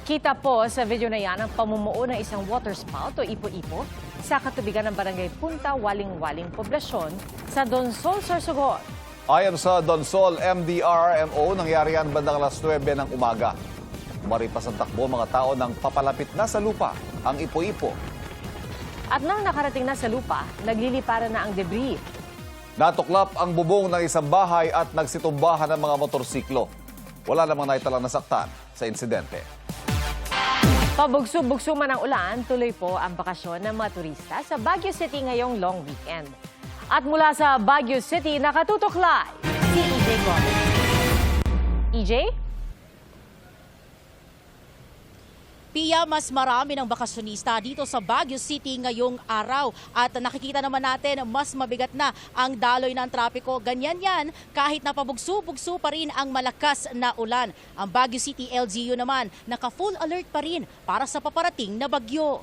Kita po sa video na yan ang pamumuo ng isang water spout o ipo-ipo sa katubigan ng barangay Punta Waling-Waling Poblasyon sa Donsol, Sorsogon. Ayon sa Donsol MDRRMO, nangyari yan bandang alas 9 ng umaga. Umaripas ang takbo mga tao nang papalapit na sa lupa ang ipo-ipo. At nang nakarating na sa lupa, nagliliparan na ang debris. Natuklap ang bubong ng isang bahay at nagsitumbahan ng mga motorsiklo. Wala namang naitalang nasaktan sa insidente. Pabugso-bugso man ang ulan, tuloy po ang bakasyon ng mga turista sa Baguio City ngayong long weekend. At mula sa Baguio City, nakatutok live si EJ Gomez. EJ? Pia, mas marami ng bakasyonista dito sa Baguio City ngayong araw. At nakikita naman natin, mas mabigat na ang daloy ng trapiko. Ganyan yan, kahit napabugso-bugso pa rin ang malakas na ulan. Ang Baguio City LGU naman, naka-full alert pa rin para sa paparating na bagyo.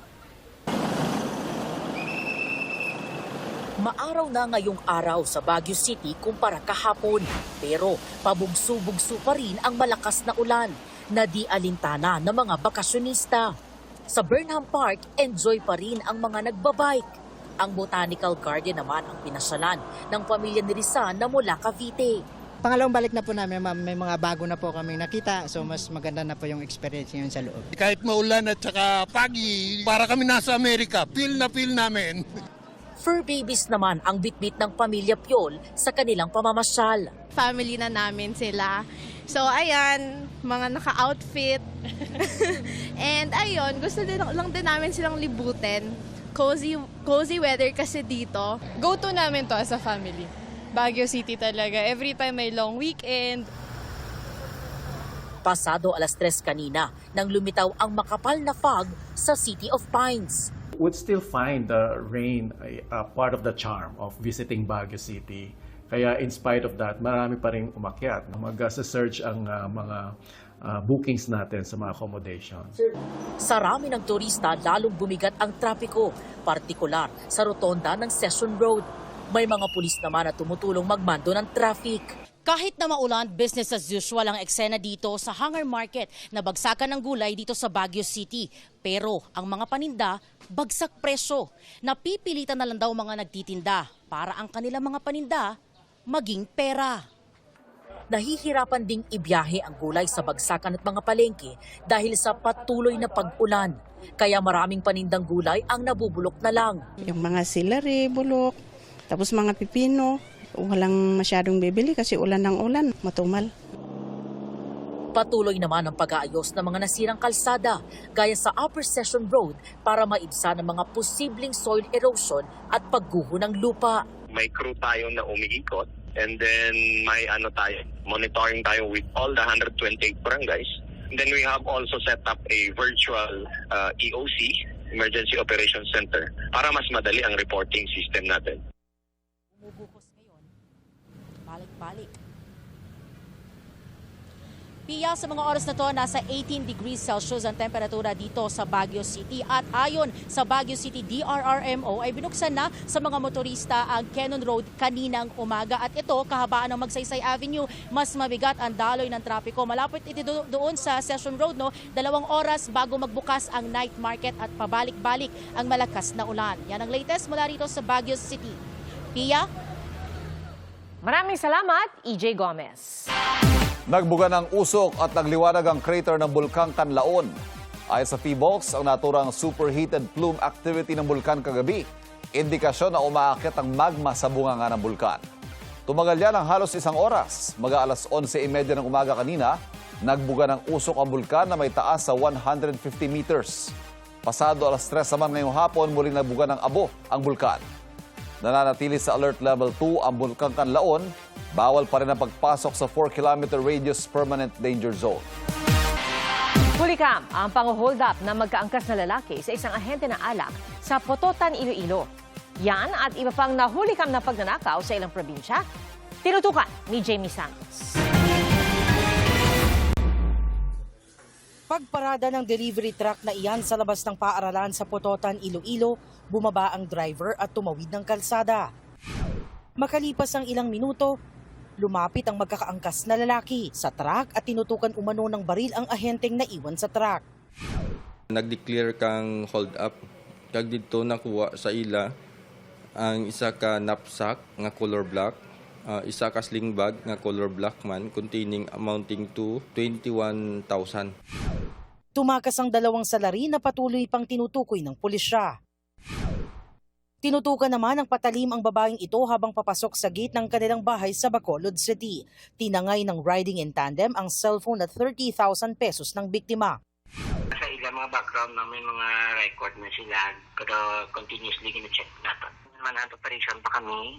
Maaraw na ngayong araw sa Baguio City kumpara kahapon. Pero pabugso-bugso pa rin ang malakas na ulan na di alintana ng mga bakasyonista. Sa Burnham Park, enjoy pa rin ang mga nagbabike. Ang Botanical Garden naman ang pinasyalan ng pamilya ni Rizan na mula Cavite. Pangalawang balik na po namin, ma'am. May mga bago na po kami nakita. So mas maganda na po yung experience ngayon sa loob. Kahit maulan at saka pagi, para kami nasa Amerika, feel na feel namin. Fur babies naman ang bitbit ng pamilya Piol sa kanilang pamamasyal. Family na namin sila. So ayan, mga naka-outfit. And ayun, gusto lang din namin silang libutin. Cozy weather kasi dito. Go-to namin to as a family. Baguio City talaga. Every time may long weekend. Pasado alas 3 kanina nang lumitaw ang makapal na fog sa City of Pines. Would still find the rain a part of the charm of visiting Baguio City. Kaya in spite of that, marami pa rin umakyat. Mag-surge ang mga bookings natin sa mga accommodation. Sa rami ng turista, lalong bumigat ang trapiko, partikular sa rotonda ng Session Road. May mga pulis naman na tumutulong magmando ng traffic. Kahit na maulan, business as usual ang eksena dito sa Hangar Market na bagsakan ng gulay dito sa Baguio City. Pero ang mga paninda, bagsak presyo. Napipilitan na lang daw mga nagtitinda para ang kanilang mga paninda maging pera. Nahihirapan ding ibiyahe ang gulay sa bagsakan at mga palengke dahil sa patuloy na pag-ulan. Kaya maraming panindang gulay ang nabubulok na lang. Yung mga celery, bulok, tapos mga pipino, walang masyadong bibili kasi ulan ng ulan, matumal. Patuloy naman ang pag-aayos ng mga nasirang kalsada gaya sa Upper Session Road para maibsan ang mga posibleng soil erosion at pagguho ng lupa. May crew tayo na umiikot and then may monitoring tayo with all the 128 barangays. And then we have also set up a virtual EOC, Emergency Operations Center, para mas madali ang reporting system natin. Bumubuhos ngayon, balik-balik. Pia, sa mga oras na to, nasa 18 degrees Celsius ang temperatura dito sa Baguio City. At ayon sa Baguio City DRRMO ay binuksan na sa mga motorista ang Cannon Road kaninang umaga. At ito, kahabaan ng Magsaysay Avenue, mas mabigat ang daloy ng trapiko. Malapit ito doon sa Session Road, 2 oras bago magbukas ang night market at pabalik-balik ang malakas na ulan. Yan ang latest mula rito sa Baguio City. Pia? Maraming salamat, EJ Gomez. Nagbuga ng usok at nagliwanag ang crater ng Bulkang Kanlaon. Ayon sa PHIVOLCS, ang naturang superheated plume activity ng bulkan kagabi, indikasyon na umaakyat ang magma sa bunganga ng bulkan. Tumagal yan ng halos 1 oras. Mag-aalas 11:30 ng umaga kanina, nagbuga ng usok ang bulkan na may taas sa 150 meters. Pasado alas 3 naman ngayong hapon, muling nagbuga ng abo ang bulkan. Nananatili sa Alert Level 2 ang Bulkang Kanlaon. Bawal pa rin ang pagpasok sa 4-kilometer radius permanent danger zone. Hulikam ang pang-hold up na magkaangkas na lalaki sa isang ahente ng alak sa Pototan, Iloilo. Yan at iba pang nahulikam na pagnanakaw sa ilang probinsya. Tinutukan ni Jamie Santos. Pagparada ng delivery truck na iyan sa labas ng paaralan sa Pototan, Iloilo, bumaba ang driver at tumawid ng kalsada. Makalipas ang ilang minuto, lumapit ang magkakaangkas na lalaki sa truck at tinutukan umano ng baril ang ahenteng naiwan sa truck. Nag-declare kang hold up. Kag dito nakuha sa ila ang isa ka knapsack nga color black, isa ka sling bag nga color black man containing amounting to 21,000. Tumakas ang dalawang salari na patuloy pang tinutukoy ng pulisya. Tinutukan naman ng patalim ang babaeng ito habang papasok sa gate ng kanilang bahay sa Bacolod City. Tinangay ng riding in tandem ang cellphone at 30,000 pesos ng biktima. Sa ilang mga background namin, mga record na sila, pero continuously gina-check natin. Manhunt operation pa kami.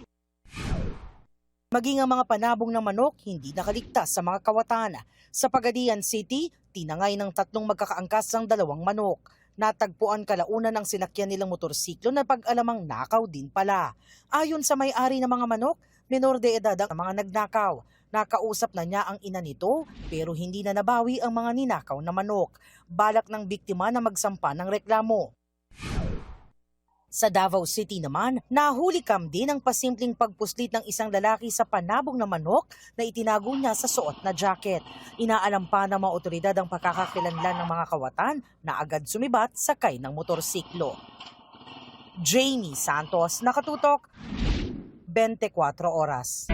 Maging ang mga panabong ng manok hindi nakaligtas sa mga kawatan. Sa Pagadian City, tinangay ng 3 magkakaangkas ang 2 manok. Natagpuan kalaunan ng sinakyan nilang motorsiklo na pag-alamang nakaw din pala. Ayon sa may-ari ng mga manok, menor de edad ang mga nagnakaw. Nakausap na niya ang ina nito pero hindi na nabawi ang mga ninakaw na manok. Balak ng biktima na magsampa ng reklamo. Sa Davao City naman, nahulikam din ang pasimpleng pagpuslit ng isang lalaki sa panabong na manok na itinago niya sa suot na jacket. Inaalam pa ng mga otoridad ang pagkakakilanlan ng mga kawatan na agad sumibat sakay ng motorsiklo. Jamie Santos, Nakatutok, 24 Oras.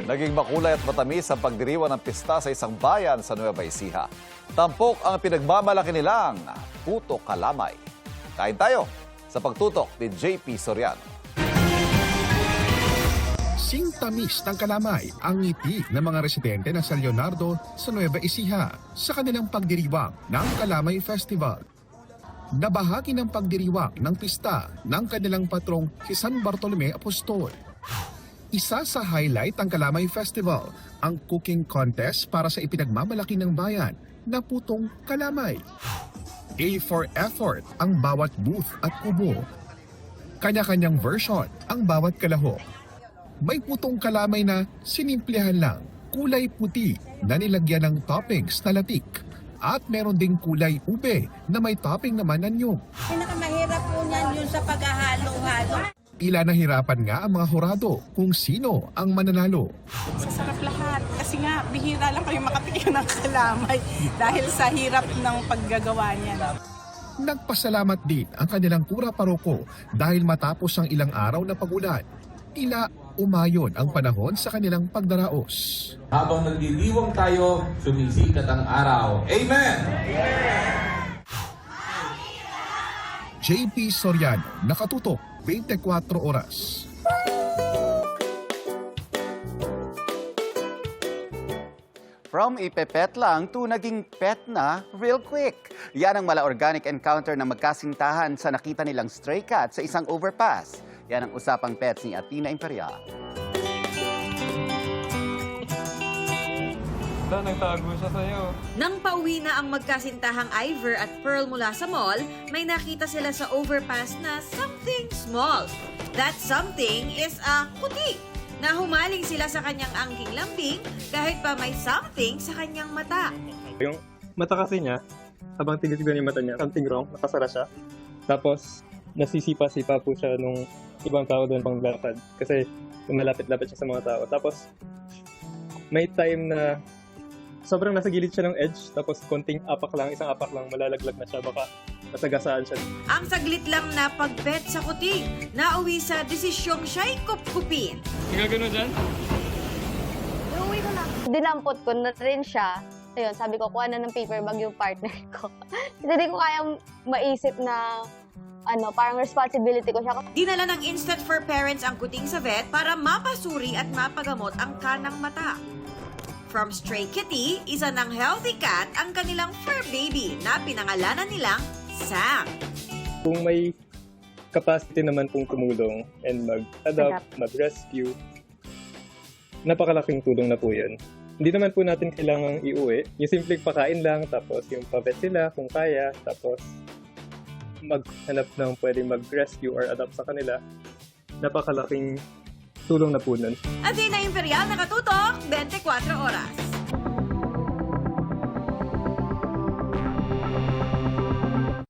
Naging makulay at matamis ang pagdiriwang ng pista sa isang bayan sa Nueva Ecija. Tampok ang pinagmamalaki nilang puto kalamay. Kain tayo sa pagtutok ni JP Soriano. Singtamis ng kalamay ang ngiti ng mga residente ng San Leonardo sa Nueva Ecija sa kanilang pagdiriwang ng Kalamay Festival. Nabahagi ng pagdiriwang ng pista ng kanilang patrong si San Bartolome Apostol. Isa sa highlight ng Kalamay Festival, ang cooking contest para sa ipinagmamalaki ng bayan na putong kalamay. A for effort ang bawat booth at kubo. Kanya-kanyang version ang bawat kalahok. May putong kalamay na sinimplehan lang, kulay puti na nilagyan ng toppings na latik. At meron ding kulay ube na may topping naman ng nyug. Pinakamahirap po niyan yun sa paghahalo-halo. Ila nahirapan nga ang mga hurado kung sino ang mananalo. Sasarap lahat kasi nga bihira lang kayo makatikim ng kalamay dahil sa hirap ng paggagawa niya. Nagpasalamat din ang kanilang kura paroko dahil matapos ang ilang araw na pagulan, tila umayon ang panahon sa kanilang pagdaraos. Habang nagdiriwang tayo, sumisikat ang araw. Amen! JP Soriano, Nakatutok, 24 Oras. From ipepet lang to naging pet na real quick. Yan ang mala-organic encounter na magkasintahan sa nakita nilang stray cat sa isang overpass. Yan ang usapang pets ni Athena Imperial. Nagtago siya sa'yo. Nang pauwi na ang magkasintahang Ivor at Pearl mula sa mall, may nakita sila sa overpass na something small. That something is a kuti. Na humaling sila sa kanyang angking lambing kahit pa may something sa kanyang mata. Yung mata kasi niya, habang tigas-tigas yung mata niya, something wrong, nakasara siya. Tapos, nasisipa-sipa po siya nung ibang tao doon pang lakad. Kasi malapit-lapit siya sa mga tao. Tapos, may time na sobrang nasa gilid siya ng edge, tapos konting apak lang, isang apak lang, malalaglag na siya, baka masagasaan siya. Ang saglit lang na pag-pet sa kuting, nauwi sa desisyong siya'y kupkupin. Hindi gano'n dyan? Uuwi ko na. Dinampot ko na rin siya. Ayun, sabi ko, kuha na ng paper bag yung partner ko. Hindi ko kayang maisip na parang responsibility ko siya. Dinala ng Instant for Parents ang kuting sa vet para mapasuri at mapagamot ang kanang mata. From stray kitty, isa ng healthy cat ang kanilang fur baby na pinangalanan nilang Sam. Kung may capacity naman pong tumulong and mag-adapt, mag-rescue, napakalaking tulong na po yan. Hindi naman po natin kailangang iuwi. Yung simpleng pakain lang, tapos yung pavet sila kung kaya, tapos maghanap ng pwedeng mag-rescue or adapt sa kanila. Napakalaking tulong na po nun. Athena Imperial, Nakatutok, 24 Oras.